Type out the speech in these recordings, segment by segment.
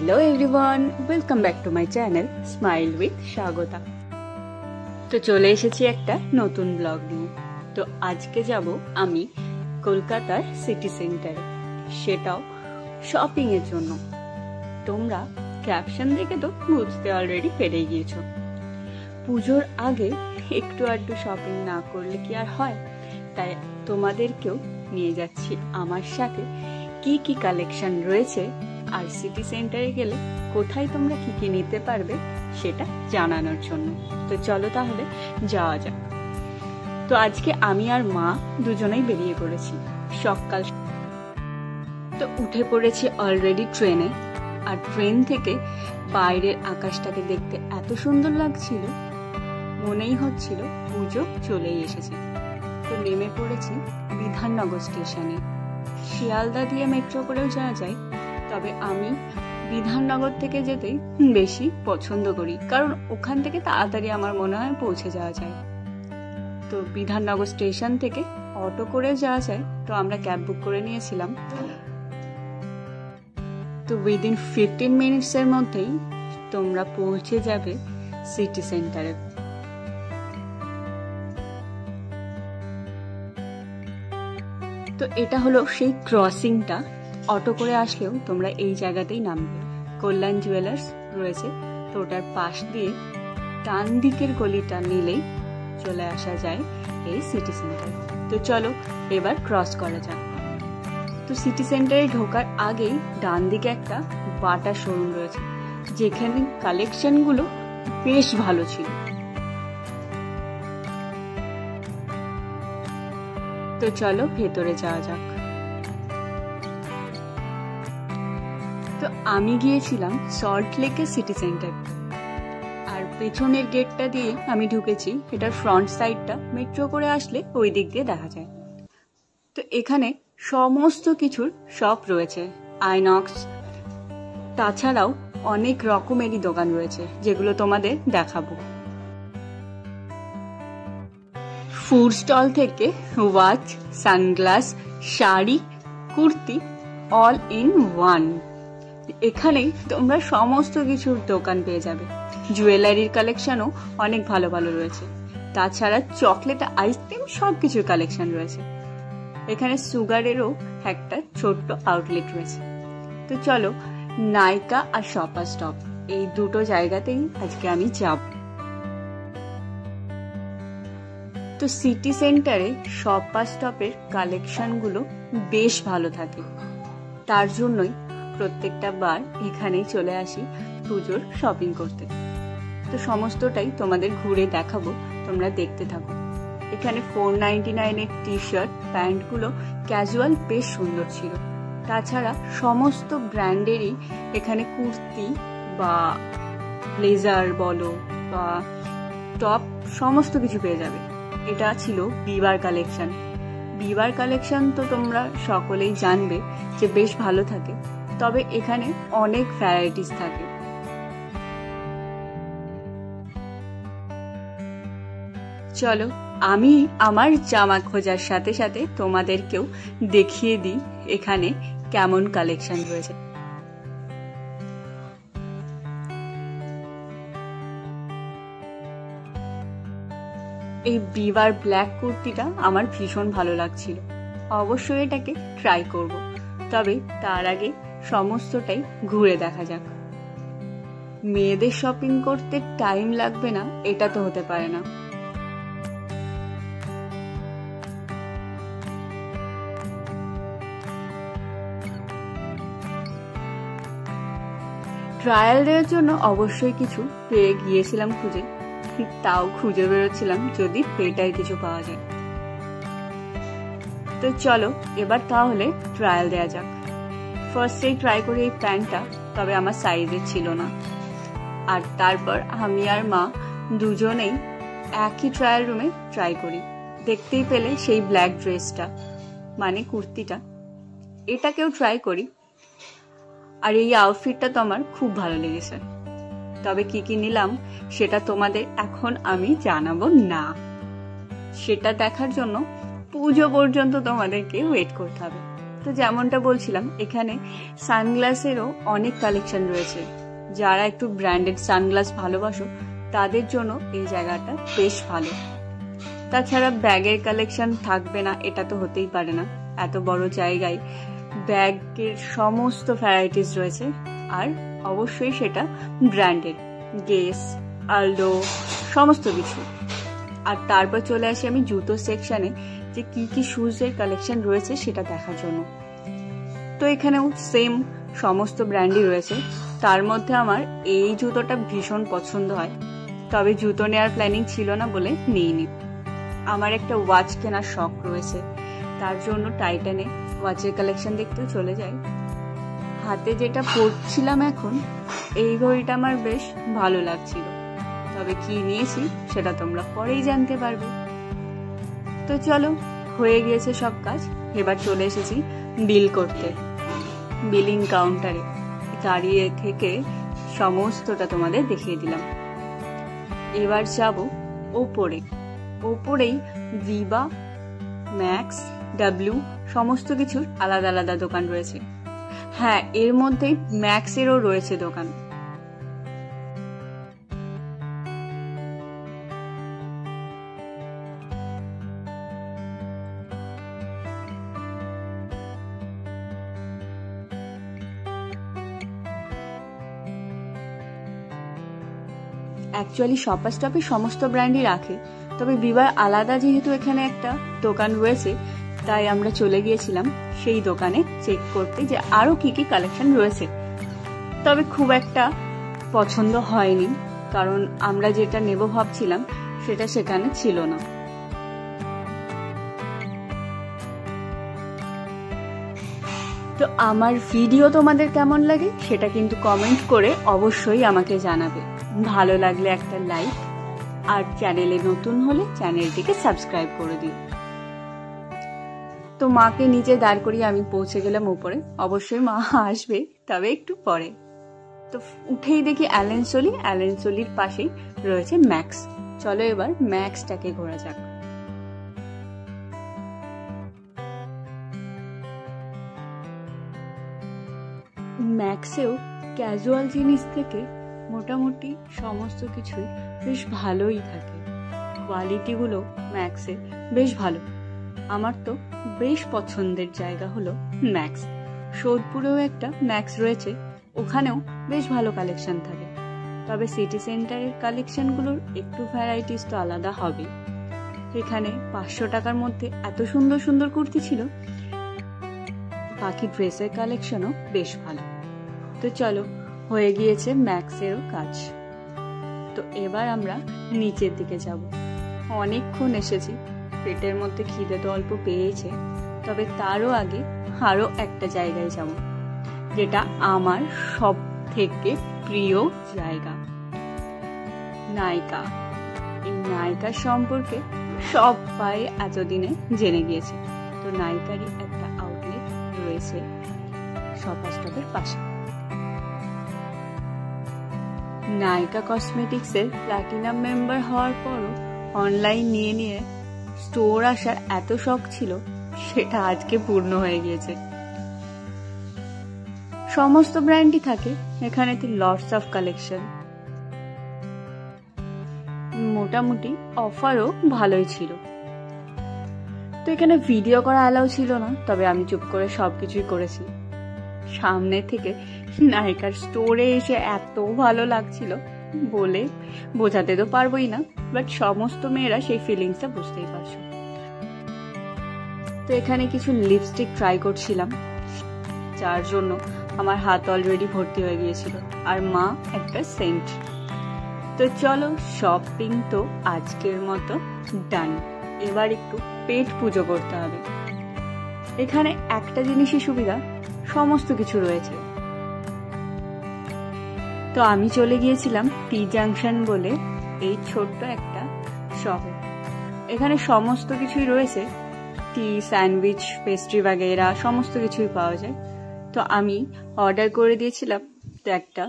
Hello everyone, welcome back to my channel smile with Swagata. তো চলে এসেছি একটা নতুন ব্লগ নিয়ে। তো আজকে যাব আমি কলকাতার সিটি সেন্টারে, সেটাও শপিং এর জন্য। তোমরা ক্যাপশন দেখে তো বুঝতে অলরেডি পেরে গিয়েছো, পুজোর আগে একটু আধটু শপিং না করলে কি আর হয়। তাই তোমাদেরকেও নিয়ে যাচ্ছি আমার সাথে কি কি কালেকশন রয়েছে আর সিটি সেন্টারে গেলে কোথায় তোমরা কি কি নিতে পারবে সেটা জানানোর জন্য। তো চলো তাহলে যাওয়া যাক। তো আজকে আমি আর মা দুজনেই বেরিয়ে পড়েছি সকাল। তো উঠে পড়েছি অলরেডি ট্রেনে, আর ট্রেন থেকে বাইরের আকাশটাকে দেখতে এত সুন্দর লাগছিল, মনেই হচ্ছিল পুজো চলেই এসেছে। তো নেমে পড়েছি বিধাননগর স্টেশনে। শিয়ালদা দিয়ে মেট্রো করেও যাওয়া যায়, তবে আমি বিধাননগর থেকে যেতেই বেশি পছন্দ করি, কারণ ওখান থেকে তাড়াতাড়ি আমার মনে হয় পৌঁছে যাওয়া যায়। তো বিধাননগর স্টেশন থেকে অটো করে যাওয়া যায়, তো আমরা ক্যাব বুক করে নিয়েছিলাম। তো উইদিন 15 মিনিটসের মধ্যেই তোমরা পৌঁছে যাবে সিটি সেন্টারে। তো এটা হলো সেই ক্রসিংটা, অটো করে আসলেও তোমরা এই জায়গাতেই নামবে। কল্যাণ জুয়েলার্স রয়েছে, তো ওটার পাশ দিয়ে ডান দিকের গলিটা নিলেই চলে আসা যায় এই সিটি সেন্টার। তো চলো এবার ক্রস করা যাক। তো সিটি সেন্টারে ঢোকার আগেই ডান দিকে একটা বাটা শোরুম রয়েছে, যেখানে কালেকশনগুলো বেশ ভালো ছিল। তো চলো ভেতরে যাওয়া যাক। তো আমি গিয়েছিলাম সল্ট লেকের সিটি সেন্টার, আর পেছনের গেটটা দিয়ে আমি ঢুকেছি। এটার ফ্রন্ট সাইডটা মেট্রো করে আসলে ওই দিক দিয়ে দেখা যায়। তো এখানে সমস্ত কিছুর শপ রয়েছে, আইনক্স, তাছাড়াও অনেক রকমেরই দোকান রয়েছে, যেগুলো তোমাদের দেখাবো। ফুড স্টল থেকে watch, sunglass, sari, kurti, all in one. এখানেই তোমরা সমস্ত কিছুর দোকান পেয়ে যাবে। জুয়েলারির কালেকশনও অনেক ভালো ভালো রয়েছে, তাছাড়া চকলেট, আইসক্রিম সবকিছুর কালেকশন রয়েছে। এখানে সুগারেরও একটা ছোট্ট আউটলেট রয়েছে। তো চলো নাইকা আর শপার স্টপ, এই দুটো জায়গাতেই আজকে আমি যাব। তো সিটি সেন্টারে শপার স্টপের কালেকশনগুলো বেশ ভালো থাকে, তার জন্যই প্রত্যেকটা বার এখানেই চলে আসি পুজোর শপিং করতে। তো সমস্তটাই তোমাদের ঘুরে দেখাবো, তোমরা দেখতে থাকো। এখানে 499-এর টি শার্ট, প্যান্টগুলো ক্যাজুয়াল বেশ সুন্দর ছিল। তাছাড়া সমস্ত ব্র্যান্ডেরই এখানে কুর্তি বা ব্লেজার বলো বা টপ সমস্ত কিছু পেয়ে যাবে। এটা ছিল বিবার কালেকশন। বিবার কালেকশন তো তোমরা সকলেই জানবে যে বেশ ভালো থাকে, তবে এখানে অনেক ভ্যারাইটিস থাকে। চলো আমি আমার জামা খোঁজার সাথে সাথে তোমাদেরকেও দেখিয়ে দিই এখানে কেমন কালেকশন রয়েছে। এই বিবার ব্ল্যাক কুর্তিটা আমার ভীষণ ভালো লাগছিল, অবশ্যই এটাকে ট্রাই করব। তবে তার আগে সমস্তটাই ঘুরে দেখা যাক। মেয়েদের শপিং করতে টাইম লাগবে না এটা তো হতে পারে না। ট্রায়াল দেওয়ার জন্য অবশ্যই কিছু পেয়ে গিয়েছিলাম খুঁজে, তাও খুঁজে বেরোচ্ছিলাম যদি পেটার কিছু পাওয়া যায়। তো চলো এবার তাহলে ট্রায়াল দেওয়া যাক। ফার্স্টেই ট্রাই করি এই প্যান্টটা, তবে আমার সাইজের ছিল না। আর তারপর আমি আর মা দুজনেই একই ট্রায়াল রুমে ট্রাই করি। দেখতেই পেলে সেই ব্ল্যাক ড্রেসটা, মানে কুর্তিটা, এটাকেও ট্রাই করি। আর এই আউটফিটটা তো আমার খুব ভালো লেগেছে, তবে কি কি নিলাম সেটা তোমাদের এখন আমি জানাবো না। সেটা দেখার জন্য পুজো পর্যন্ত তোমাদেরকে ওয়েট করতে হবে। তো যেমনটা বলছিলাম, এখানে সানগ্লাসেরও অনেক কালেকশন রয়েছে। যারা একটু ব্র্যান্ডেড সানগ্লাস ভালোবাসো তাদের জন্য এই জায়গাটা বেশ ভালো। তাছাড়া ব্যাগের কালেকশন থাকবে না এটা তো হতেই পারে না, এত বড় জায়গায় ব্যাগের সমস্ত ভ্যারাইটিস রয়েছে, আর অবশ্যই সেটা ব্র্যান্ডেড, গেস, আলডো, সমস্ত কিছু। আর তারপর চলে আসি আমি জুতো সেকশনে, যে কি কি শুজের কালেকশন রয়েছে সেটা দেখার জন্য। তো এখানেও সেম সমস্ত ব্র্যান্ডই রয়েছে, তার মধ্যে আমার এই জুতোটা ভীষণ পছন্দ হয়, তবে জুতো নেওয়ার প্ল্যানিং ছিল না বলে নিইনি। আমার একটা ওয়াচ কেনার শখ রয়েছে, তার জন্য টাইটানে ওয়াচের কালেকশন দেখতেও চলে যাই। হাতে যেটা পরছিলাম এখন, এই ঘড়িটা আমার বেশ ভালো লাগছিল, তবে কি নিয়েছি সেটা তোমরা পরেই জানতে পারবে। তো চলো, হয়ে গিয়েছে সব কাজ, এবার চলে এসেছি বিল করতে। বিলিং কাউন্টারে দাঁড়িয়ে থেকে সমস্তটা তোমাদের দেখিয়ে দিলাম। এবার যাব ওপরেই ভিভা, ম্যাক্স, ডাব্লিউ সমস্ত কিছুর আলাদা আলাদা দোকান রয়েছে। হ্যাঁ, এর মধ্যেই ম্যাক্সেরও রয়েছে দোকান। অ্যাকচুয়ালি শপার স্টপে সমস্ত ব্র্যান্ডই রাখে, তবে ভিভার আলাদা যেহেতু এখানে একটা দোকান রয়েছে, তাই আমরা চলে গিয়েছিলাম সেই দোকানে চেক করতে যে আরো কি কি কালেকশন রয়েছে। তবে খুব একটা পছন্দ হয়নি, কারণ আমরা যেটা নেব ভাবছিলাম সেটা সেখানে ছিল না। তো আমার ভিডিও তোমাদের কেমন লাগে সেটা কিন্তু কমেন্ট করে অবশ্যই আমাকে জানাবে। ভালো লাগলে একটা লাইক, আর চ্যানেলে নতুন হলে চ্যানেলটিকে সাবস্ক্রাইব করে দিও। তো মাকে নিচে দাঁড় করিয়ে আমি পৌঁছে গেলাম উপরে। অবশ্যই মা আসবে, তবে একটু পরে। তো উঠেই দেখি অ্যালেনসোলির পাশেই রয়েছে ম্যাক্স। চলো এবার ম্যাক্সটাকে ঘোরা যাক। ম্যাক্সেও ক্যাজুয়াল জিনিস থেকে মোটামুটি সমস্ত কিছুই বেশ ভালোই থাকে। কোয়ালিটিগুলো ম্যাক্সে বেশ ভালো। আমার তো বেশ পছন্দের জায়গা হলো ম্যাক্স। সোদপুরেও একটা ম্যাক্স রয়েছে, ওখানেও বেশ ভালো কালেকশন থাকে। তবে সিটি সেন্টারের কালেকশনগুলোর একটু ভ্যারাইটিস তো আলাদা হবে। এখানে 500 টাকার মধ্যে এত সুন্দর সুন্দর কুর্তি ছিল, বাকি ড্রেসের কালেকশনও বেশ ভালো। তো চলো, হয়ে গিয়েছে ম্যাক্সেরও কাজ। তো এবার আমরা নিচের দিকে যাব। অনেকক্ষণ এসেছি, পেটের মধ্যে খিদে তো অল্প পেয়েছে, তবে তারও আগে আরো একটা জায়গায় যাব, যেটা আমার সব থেকে প্রিয় জায়গা, নাইকা। এই নাইকা সম্পর্কে সবাই এতদিনে জেনে গিয়েছে। তো নাইকারই একটা আউটলেট রয়েছে শপার স্টপের পাশে। নাইকা কসমেটিক্সের প্ল্যাটিনাম মেম্বার হওয়ার পরও অনলাইন নিয়ে স্টোর আসার এত শখ ছিল, সেটা আজকে পূর্ণ হয়ে গিয়েছে। সমস্ত ব্র্যান্ডই থাকে এখানে, লটস অফ কালেকশন। মোটামুটি অফারও ভালোই ছিল। তো এখানে ভিডিও করা অ্যালাউ ছিল না, তবে আমি চুপ করে সবকিছুই করেছি। সামনে থেকে নাইকার স্টোরে এসে এত ভালো লাগছিল, বলে বোঝাতে তো পারবোই না, বাট সমস্ত মেয়েরা সেই ফিলিংসটা বুঝতেই পারছো। তো এখানে কিছু লিপস্টিক ট্রাই করছিলাম, যার জন্য আমার হাত অলরেডি ভর্তি হয়ে গিয়েছিল, আর মা একটা সেন্ট। তো চলো, শপিং তো আজকের মতো ডান। এবার একটু পেট পুজো করতে হবে। এখানে একটা জিনিসই সুবিধা, সমস্ত কিছু রয়েছে। তো আমি চলে গিয়েছিলাম টি জাংশন বলে এই ছোট্ট একটা শপে। এখানে সমস্ত কিছুই রয়েছে, টি, স্যান্ডউইচ, পেস্ট্রি বাগেরা সমস্ত কিছুই পাওয়া যায়। তো আমি অর্ডার করে দিয়েছিলাম একটা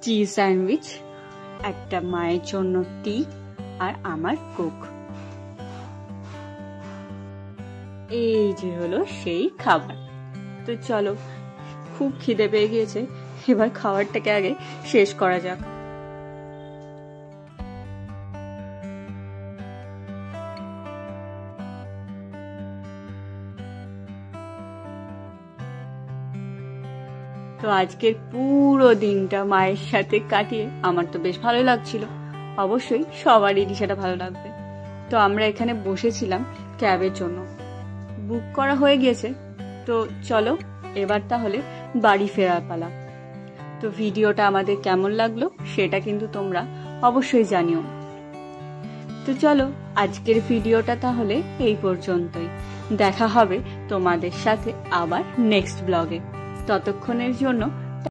চিজ স্যান্ডউইচ, একটা মায়ের জন্য টি, আর আমার কোক। এই যে হলো সেই খাবার। তো চলো, খুব খিদে পেয়ে গিয়েছে, এবার খাবারটাকে আগে শেষ করা যাক। তো আজকের পুরো দিনটা মায়ের সাথে কাটিয়ে আমার তো বেশ ভালোই লাগছিল, অবশ্যই সবারই সেটা ভালো লাগবে। তো আমরা এখানে বসেছিলাম ক্যাবের জন্য, বুক করা হয়ে গিয়েছে। তো চলো এবার তাহলে বাড়ি ফেরার পালা। তো ভিডিওটা আমাদের কেমন লাগলো সেটা কিন্তু তোমরা অবশ্যই জানিও। তো চলো আজকের ভিডিওটা তাহলে এই পর্যন্তই, দেখা হবে তোমাদের সাথে আবার নেক্সট ব্লগে। ততক্ষণের জন্য